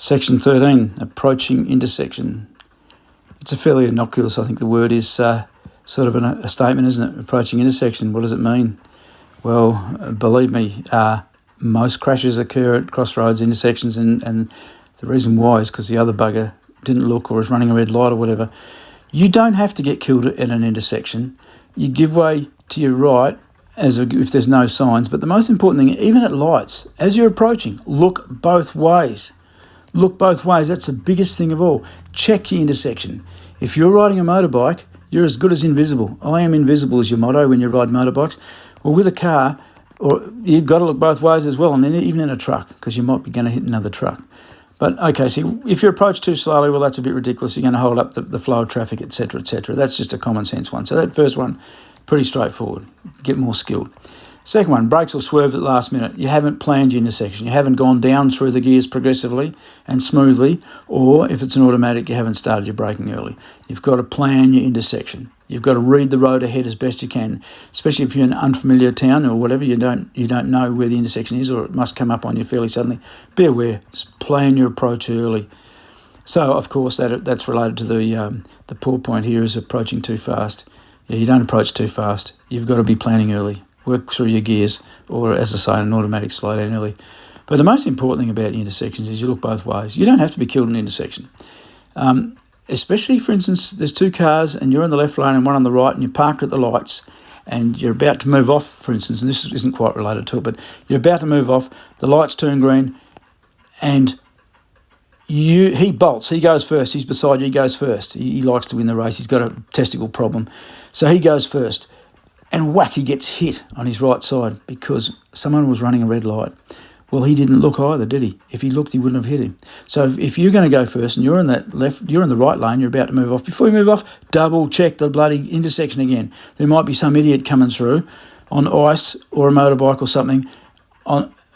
Section 13, approaching intersection. It's a fairly innocuous, I think the word is sort of a statement, isn't it? Approaching intersection, what does it mean? Well, believe me, most crashes occur at crossroads, intersections, and the reason why is because the other bugger didn't look or is running a red light or whatever. You don't have to get killed at an intersection. You give way to your right if there's no signs. But the most important thing, even at lights, as you're approaching, look both ways. Look both ways. That's the biggest thing of all. Check your intersection. If you're riding a motorbike, you're as good as invisible. I am invisible is your motto when you ride motorbikes. Well, with a car, you've got to look both ways as well, and then even in a truck, because you might be going to hit another truck. But, okay, see, if you approach too slowly, well, that's a bit ridiculous. You're going to hold up the flow of traffic, etc., etc. That's just a common sense one. So that first one, pretty straightforward. Get more skilled. Second one, brakes or swerves at the last minute. You haven't planned your intersection. You haven't gone down through the gears progressively and smoothly, or if it's an automatic, you haven't started your braking early. You've got to plan your intersection. You've got to read the road ahead as best you can, especially if you're in an unfamiliar town or whatever, you don't know where the intersection is, or it must come up on you fairly suddenly. Be aware, plan your approach early. So, of course, that's related to the poor point here is approaching too fast. Yeah, you don't approach too fast. You've got to be planning early. Work through your gears, or as I say, an automatic slow down early. But the most important thing about intersections is you look both ways. You don't have to be killed in an intersection. Especially, for instance, there's two cars and you're in the left lane and one on the right, and you're parked at the lights and you're about to move off, for instance, and this isn't quite related to it, but you're about to move off, the lights turn green, and he bolts, he goes first, he's beside you, he goes first. He likes to win the race, he's got a testicle problem. So he goes first. And whack, he gets hit on his right side because someone was running a red light. Well, he didn't look either, did he? If he looked, he wouldn't have hit him. So if you're going to go first and you're in the right lane, you're about to move off. Before you move off, double check the bloody intersection again. There might be some idiot coming through on ice or a motorbike or something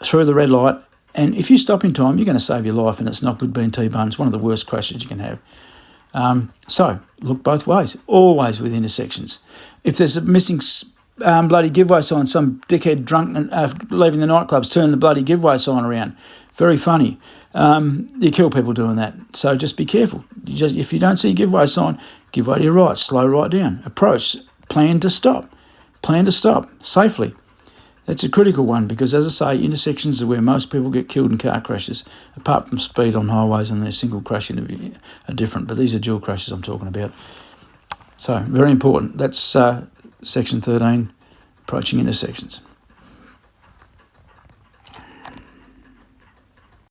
through the red light. And if you stop in time, you're going to save your life, and it's not good being T-boned. It's one of the worst crashes you can have. So look both ways, always with intersections. If there's a missing bloody giveaway sign, some dickhead drunk leaving the nightclubs turn the bloody giveaway sign around. Very funny. You kill people doing that. So just be careful. If you don't see a giveaway sign, give way to your right, slow right down. Approach, plan to stop safely. That's a critical one because, as I say, intersections are where most people get killed in car crashes, apart from speed on highways and their single crash are different, but these are dual crashes I'm talking about. So, very important. That's Section 13, approaching intersections.